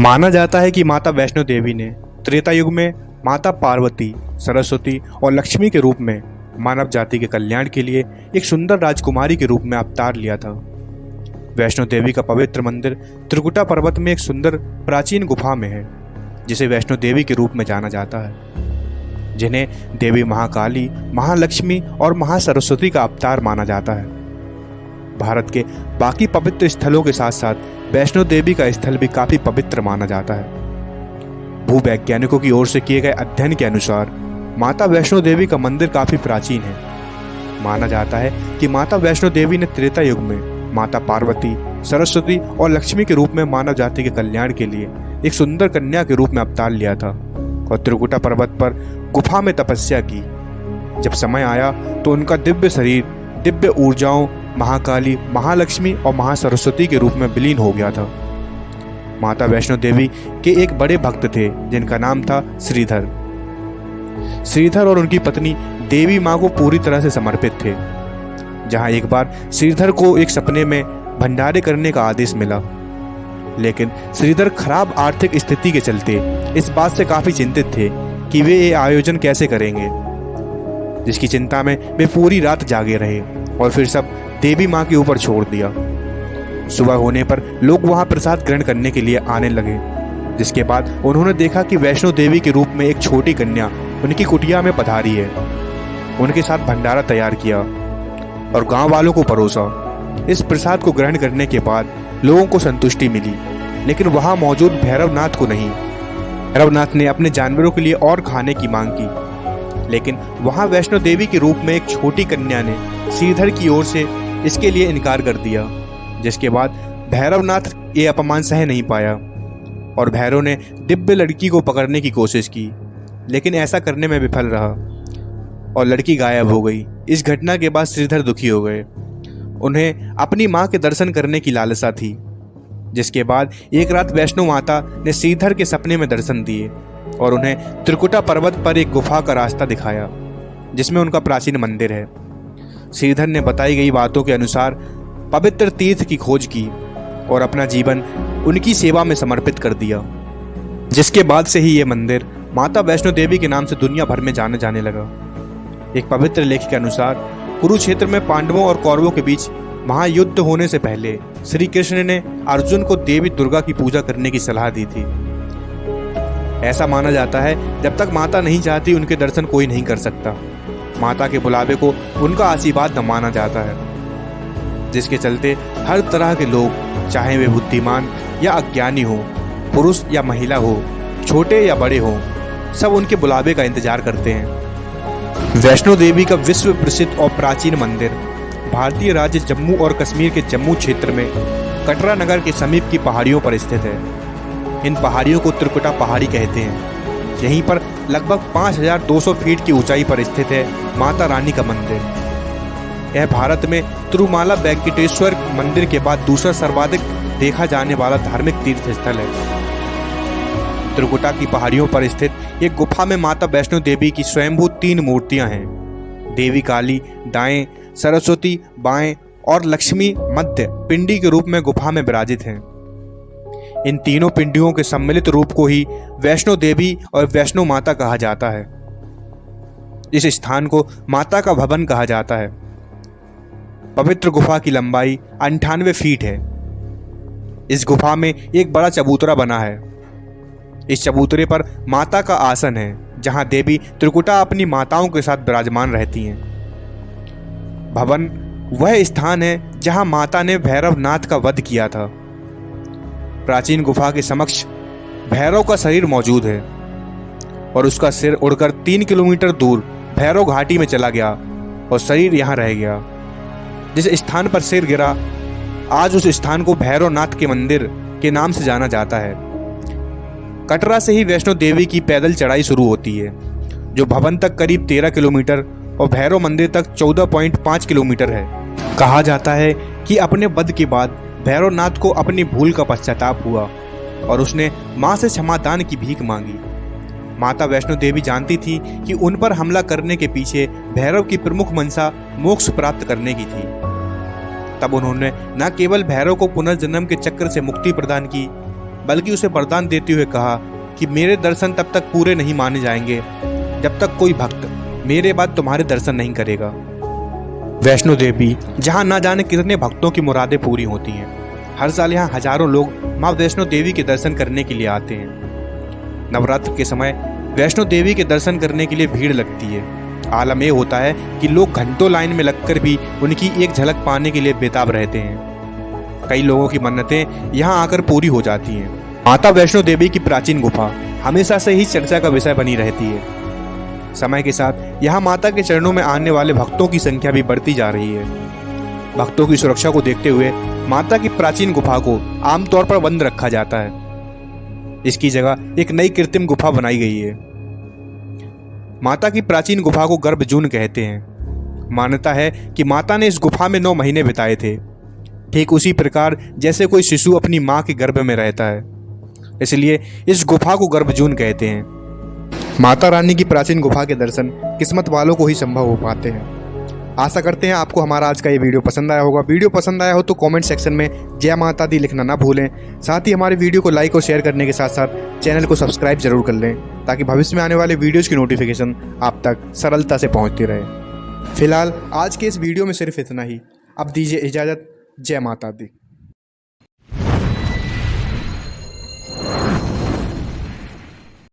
माना जाता है कि माता वैष्णो देवी ने त्रेता युग में माता पार्वती, सरस्वती और लक्ष्मी के रूप में मानव जाति के कल्याण के लिए एक सुंदर राजकुमारी के रूप में अवतार लिया था। वैष्णो देवी का पवित्र मंदिर त्रिकुटा पर्वत में एक सुंदर प्राचीन गुफा में है, जिसे वैष्णो देवी के रूप में जाना जाता है, जिन्हें देवी महाकाली, महालक्ष्मी और महासरस्वती का अवतार माना जाता है। भारत के बाकी पवित्र स्थलों के साथ साथ वैष्णो देवी का स्थल भी काफी पवित्र माना जाता है। भूवैज्ञानिकों की ओर से किए गए अध्ययन के अनुसार माता वैष्णो देवी का मंदिर काफी प्राचीन है। माना जाता है कि माता वैष्णो देवी ने त्रेता युग में माता पार्वती, सरस्वती और लक्ष्मी के रूप में मानव जाति के कल्याण के लिए एक सुंदर कन्या के रूप में अवतार लिया था और त्रिकुटा पर्वत पर गुफा में तपस्या की। जब समय आया तो उनका दिव्य शरीर दिव्य ऊर्जाओं महाकाली, महालक्ष्मी और महासरस्वती के रूप में विलीन हो गया था। माता वैष्णो देवी के एक बड़े भक्त थे जिनका नाम था श्रीधर। श्रीधर और उनकी पत्नी देवी माँ को पूरी तरह से समर्पित थे। जहाँ एक बार श्रीधर को एक सपने में भंडारे करने का आदेश मिला, लेकिन श्रीधर खराब आर्थिक स्थिति के चलते इस बात से काफी चिंतित थे कि वे ये आयोजन कैसे करेंगे, जिसकी चिंता में वे पूरी रात जागे रहे और फिर सब देवी माँ के ऊपर छोड़ दिया। सुबह होने पर लोग वहां प्रसाद ग्रहण करने के लिए आने लगे, जिसके बाद उन्होंने देखा कि वैष्णो देवी के रूप में एक छोटी कन्या उनकी कुटिया में पधारी है। उनके साथ भंडारा तैयार किया और गांव वालों को परोसा। इस प्रसाद को ग्रहण करने के बाद लोगों को संतुष्टि मिली, लेकिन वहां मौजूद भैरवनाथ को नहीं। भैरवनाथ ने अपने जानवरों के लिए और खाने की मांग की, लेकिन वहां वैष्णो देवी के रूप में एक छोटी कन्या ने श्रीधर की ओर से इसके लिए इनकार कर दिया, जिसके बाद भैरवनाथ ये अपमान सह नहीं पाया और भैरव ने दिव्य लड़की को पकड़ने की कोशिश की, लेकिन ऐसा करने में विफल रहा और लड़की गायब हो गई। इस घटना के बाद श्रीधर दुखी हो गए। उन्हें अपनी मां के दर्शन करने की लालसा थी, जिसके बाद एक रात वैष्णो माता ने श्रीधर के सपने में दर्शन दिए और उन्हें त्रिकुटा पर्वत पर एक गुफा का रास्ता दिखाया, जिसमें उनका प्राचीन मंदिर है। श्रीधर ने बताई गई बातों के अनुसार पवित्र तीर्थ की खोज की और अपना जीवन उनकी सेवा में समर्पित कर दिया, जिसके बाद से ही ये मंदिर माता वैष्णो देवी के नाम से दुनिया भर में जाने जाने लगा। एक पवित्र लेख के अनुसार कुरुक्षेत्र में पांडवों और कौरवों के बीच महायुद्ध होने से पहले श्री कृष्ण ने अर्जुन को देवी दुर्गा की पूजा करने की सलाह दी थी। ऐसा माना जाता है जब तक माता नहीं चाहती उनके दर्शन कोई नहीं कर सकता। माता के बुलावे को उनका आशीर्वाद न माना जाता है, जिसके चलते हर तरह के लोग, चाहे वे बुद्धिमान या अज्ञानी हो, पुरुष या महिला हो, छोटे या बड़े हो, सब उनके बुलावे का इंतजार करते हैं। वैष्णो देवी का विश्व प्रसिद्ध और प्राचीन मंदिर भारतीय राज्य जम्मू और कश्मीर के जम्मू क्षेत्र में कटरा नगर के समीप की पहाड़ियों पर स्थित है। इन पहाड़ियों को त्रिकुटा पहाड़ी कहते हैं। यहीं पर लगभग 5200 फीट की ऊंचाई पर स्थित है माता रानी का मंदिर। यह भारत में तिरुमाला वेंकटेश्वर मंदिर के बाद दूसरा सर्वाधिक देखा जाने वाला धार्मिक तीर्थ स्थल है। त्रिकुटा की पहाड़ियों पर स्थित एक गुफा में माता वैष्णो देवी की स्वयंभू 3 मूर्तियां हैं। देवी काली दाएं, सरस्वती बाएं और लक्ष्मी मध्य पिंडी के रूप में गुफा में विराजित हैं। इन तीनों पिंडियों के सम्मिलित रूप को ही वैष्णो देवी और वैष्णो माता कहा जाता है। इस स्थान को माता का भवन कहा जाता है। पवित्र गुफा की लंबाई 98 फीट है। इस गुफा में एक बड़ा चबूतरा बना है। इस चबूतरे पर माता का आसन है, जहां देवी त्रिकुटा अपनी माताओं के साथ विराजमान रहती हैं। भवन वह स्थान है जहां माता ने भैरवनाथ का वध किया था। प्राचीन गुफा के समक्ष भैरव का शरीर मौजूद है और उसका सिर उड़कर 3 किलोमीटर दूर भैरव घाटी में चला गया और शरीर यहां रह गया। जिस स्थान पर सिर गिरा, आज उस स्थान को भैरवनाथ के मंदिर के नाम से जाना जाता है। कटरा से ही वैष्णो देवी की पैदल चढ़ाई शुरू होती है, जो भवन तक करीब 13 किलोमीटर और भैरव मंदिर तक 14.5 किलोमीटर है। कहा जाता है कि अपने वध के बाद भैरवनाथ को अपनी भूल का पश्चाताप हुआ और उसने मां से क्षमादान की भीख मांगी। माता वैष्णो देवी जानती थी कि उन पर हमला करने के पीछे भैरव की प्रमुख मंशा मोक्ष प्राप्त करने की थी। तब उन्होंने न केवल भैरव को पुनर्जन्म के चक्र से मुक्ति प्रदान की, बल्कि उसे वरदान देते हुए कहा कि मेरे दर्शन तब तक पूरे नहीं माने जाएंगे जब तक कोई भक्त मेरे बाद तुम्हारे दर्शन नहीं करेगा। वैष्णो देवी जहाँ ना जाने कितने भक्तों की मुरादें पूरी होती हैं। हर साल यहाँ हजारों लोग माँ वैष्णो देवी के दर्शन करने के लिए आते हैं। नवरात्र के समय वैष्णो देवी के दर्शन करने के लिए भीड़ लगती है। आलम यह होता है कि लोग घंटों लाइन में लगकर भी उनकी एक झलक पाने के लिए बेताब रहते हैं। कई लोगों की मन्नतें यहाँ आकर पूरी हो जाती हैं। माता वैष्णो देवी की प्राचीन गुफा हमेशा से ही चर्चा का विषय बनी रहती है। समय के साथ यहाँ माता के चरणों में आने वाले भक्तों की संख्या भी बढ़ती जा रही है। भक्तों की सुरक्षा को देखते हुए माता की प्राचीन गुफा को आमतौर पर बंद रखा जाता है। इसकी जगह एक नई कृत्रिम गुफा बनाई गई है। माता की प्राचीन गुफा को गर्भजून कहते हैं। मान्यता है कि माता ने इस गुफा में 9 महीने बिताए थे, ठीक उसी प्रकार जैसे कोई शिशु अपनी माँ के गर्भ में रहता है। इसलिए इस गुफा को गर्भजून कहते हैं। माता रानी की प्राचीन गुफा के दर्शन किस्मत वालों को ही संभव हो पाते हैं। आशा करते हैं आपको हमारा आज का ये वीडियो पसंद आया होगा। वीडियो पसंद आया हो तो कमेंट सेक्शन में जय माता दी लिखना ना भूलें। साथ ही हमारे वीडियो को लाइक और शेयर करने के साथ साथ चैनल को सब्सक्राइब जरूर कर लें, ताकि भविष्य में आने वाले वीडियोज़ की नोटिफिकेशन आप तक सरलता से पहुँचती रहे। फिलहाल आज के इस वीडियो में सिर्फ इतना ही। अब दीजिए इजाज़त। जय माता दी।